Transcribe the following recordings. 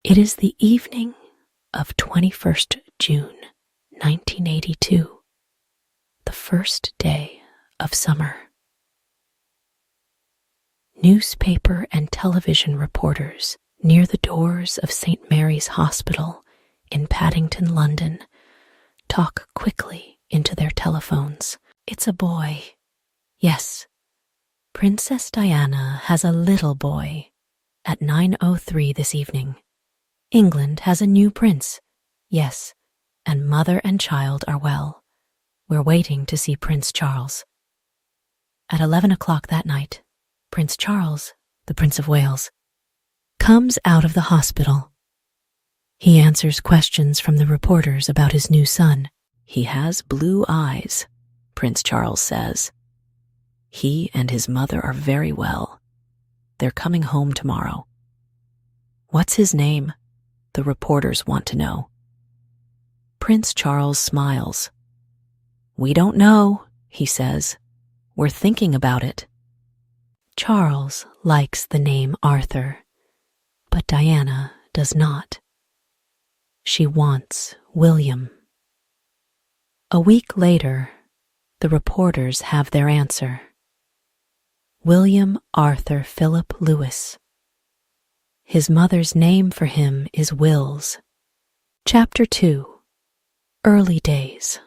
It is the evening of 21st June, 1982, the first day of summer. Newspaper and television reporters near the doors of St. Mary's Hospital in Paddington, London, talk quickly into their telephones. It's a boy. Yes, Princess Diana has a little boy at 9:03 this evening. England has a new prince. Yes, and mother and child are well. We're waiting to see Prince Charles. At 11 o'clock that night, Prince Charles, the Prince of Wales, comes out of the hospital. He answers questions from the reporters about his new son. He has blue eyes, Prince Charles says. He and his mother are very well. They're coming home tomorrow. What's his name? The reporters want to know. Prince Charles smiles. We don't know, he says. We're thinking about it. Charles likes the name Arthur, but Diana does not. She wants William. A week later, the reporters have their answer. William Arthur Philip Lewis. His mother's name for him is Wills. Chapter 2. Early Days.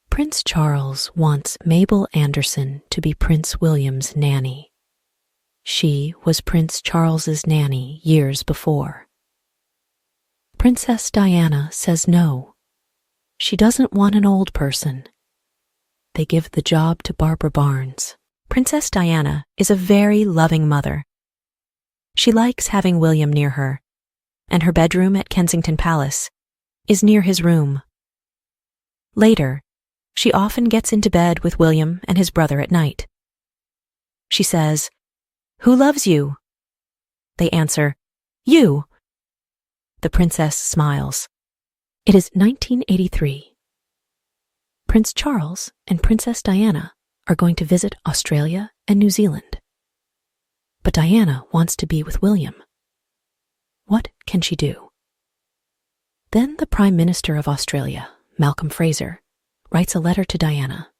Prince Charles wants Mabel Anderson to be Prince William's nanny. She was Prince Charles's nanny years before. Princess Diana says no. She doesn't want an old person. They give the job to Barbara Barnes. Princess Diana is a very loving mother. She likes having William near her, and her bedroom at Kensington Palace is near his room. Later, she often gets into bed with William and his brother at night. She says, "Who loves you?" They answer, "You." The princess smiles. It is 1983. Prince Charles and Princess Diana are going to visit Australia and New Zealand. But Diana wants to be with William. What can she do? Then the Prime Minister of Australia, Malcolm Fraser, writes a letter to Diana.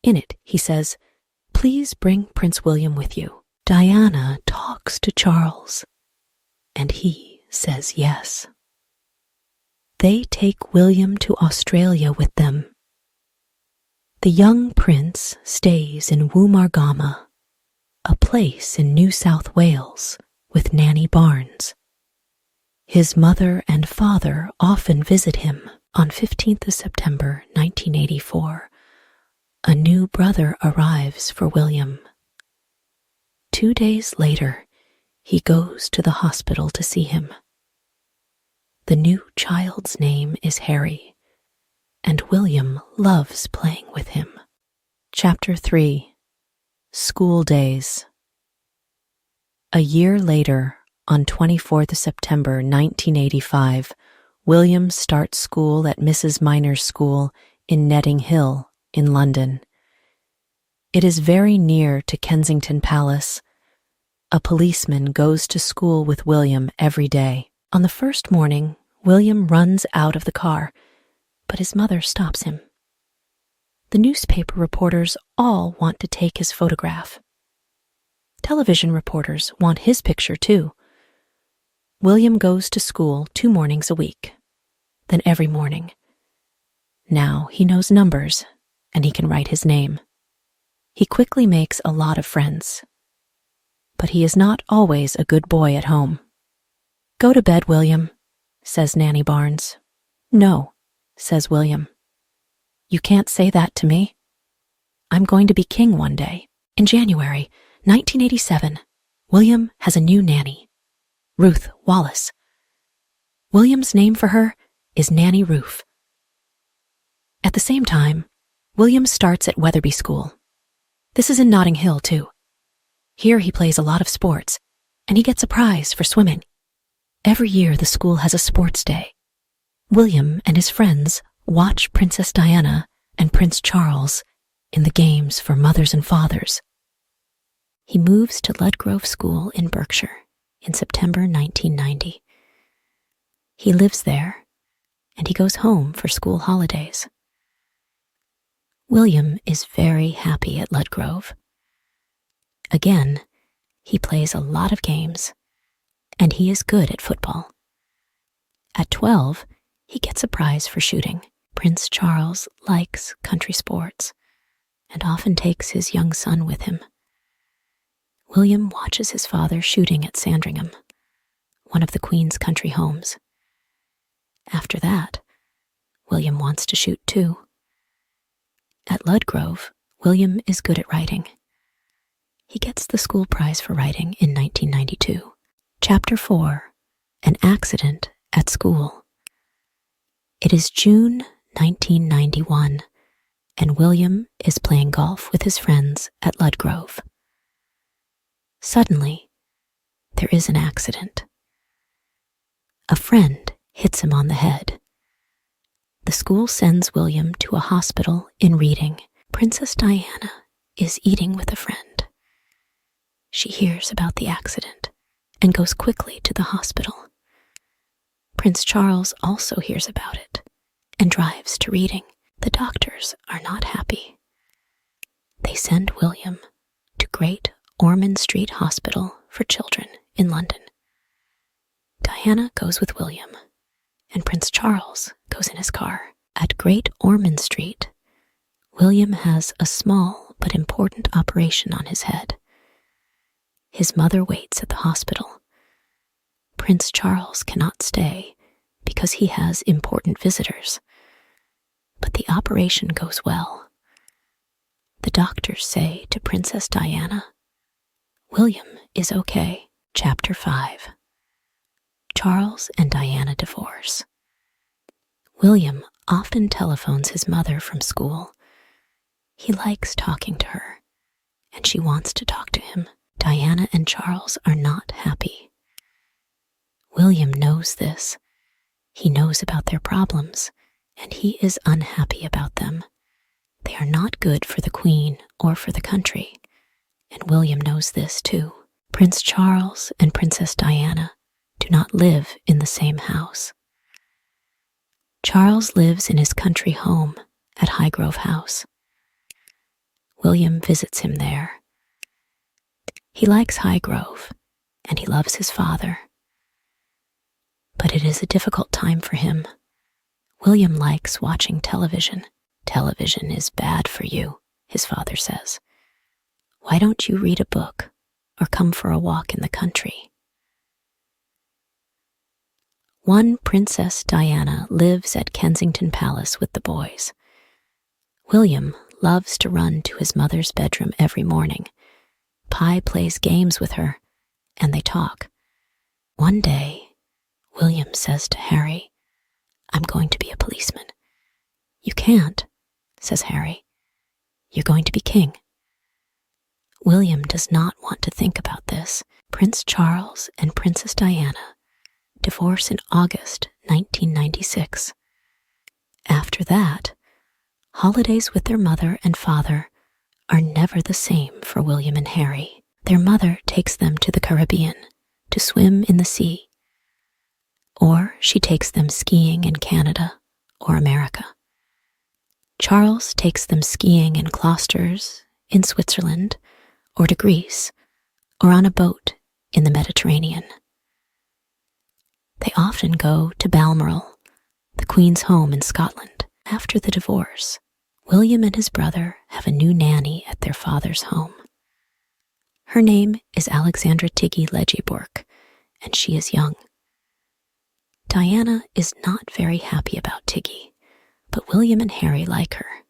In it, he says, "Please bring Prince William with you." Diana talks to Charles, and he says yes. They take William to Australia with them. The young prince stays in Woomargama, a place in New South Wales, with Nanny Barnes. His mother and father often visit him. On 15th of September 1984, a new brother arrives for William. 2 days later, he goes to the hospital to see him. The new child's name is Harry, and William loves playing with him. Chapter 3. School Days. A year later, on 24th of September 1985, William starts school at Mrs. Minor's school in Netting Hill in London. It is very near to Kensington Palace. A policeman goes to school with William every day. On the first morning, William runs out of the car, but his mother stops him. The newspaper reporters all want to take his photograph. Television reporters want his picture too. William goes to school 2 mornings a week, then every morning. Now he knows numbers, and he can write his name. He quickly makes a lot of friends. But he is not always a good boy at home. "Go to bed, William," says Nanny Barnes. "No," says William. "You can't say that to me. I'm going to be king one day." In January 1987, William has a new nanny, Ruth Wallace. William's name for her is Nanny Ruth. At the same time, William starts at Wetherby School. This is in Notting Hill, too. Here he plays a lot of sports, and he gets a prize for swimming. Every year the school has a sports day. William and his friends watch Princess Diana and Prince Charles in the games for mothers and fathers. He moves to Ludgrove School in Berkshire in September 1990. He lives there, and he goes home for school holidays. William is very happy at Ludgrove. Again, he plays a lot of games, and he is good at football. At 12, he gets a prize for shooting. Prince Charles likes country sports and often takes his young son with him. William watches his father shooting at Sandringham, one of the Queen's country homes. After that, William wants to shoot too. At Ludgrove, William is good at writing. He gets the school prize for writing in 1992. Chapter 4. An Accident at School. It is June 1991, and William is playing golf with his friends at Ludgrove. Suddenly, there is an accident. A friend hits him on the head. The school sends William to a hospital in Reading. Princess Diana is eating with a friend. She hears about the accident and goes quickly to the hospital. Prince Charles also hears about it and drives to Reading. The doctors are not happy. They send William to Great Ormond Street Hospital for Children in London. Diana goes with William, and Prince Charles goes in his car. At Great Ormond Street, William has a small but important operation on his head. His mother waits at the hospital. Prince Charles cannot stay because he has important visitors. But the operation goes well. The doctors say to Princess Diana, "William is okay." Chapter 5. Charles and Diana divorce. William often telephones his mother from school. He likes talking to her, and she wants to talk to him. Diana and Charles are not happy. William knows this. He knows about their problems, and he is unhappy about them. They are not good for the Queen or for the country, and William knows this too. Prince Charles and Princess Diana do not live in the same house. Charles lives in his country home at Highgrove House. William visits him there. He likes Highgrove, and he loves his father. But it is a difficult time for him. William likes watching television. "Television is bad for you," his father says. "Why don't you read a book or come for a walk in the country?" One Princess Diana lives at Kensington Palace with the boys. William loves to run to his mother's bedroom every morning. Pi plays games with her, and they talk. One day, William says to Harry, "I'm going to be a policeman." "You can't," says Harry. "You're going to be king." William does not want to think about this. Prince Charles and Princess Diana divorce in August 1996. After that, holidays with their mother and father are never the same for William and Harry. Their mother takes them to the Caribbean to swim in the sea, or she takes them skiing in Canada or America. Charles takes them skiing in Closters, in Switzerland, or to Greece, or on a boat in the Mediterranean. They often go to Balmoral, the Queen's home in Scotland. After the divorce, William and his brother have a new nanny at their father's home. Her name is Alexandra Tiggy Legibork, and she is young. Diana is not very happy about Tiggy, but William and Harry like her.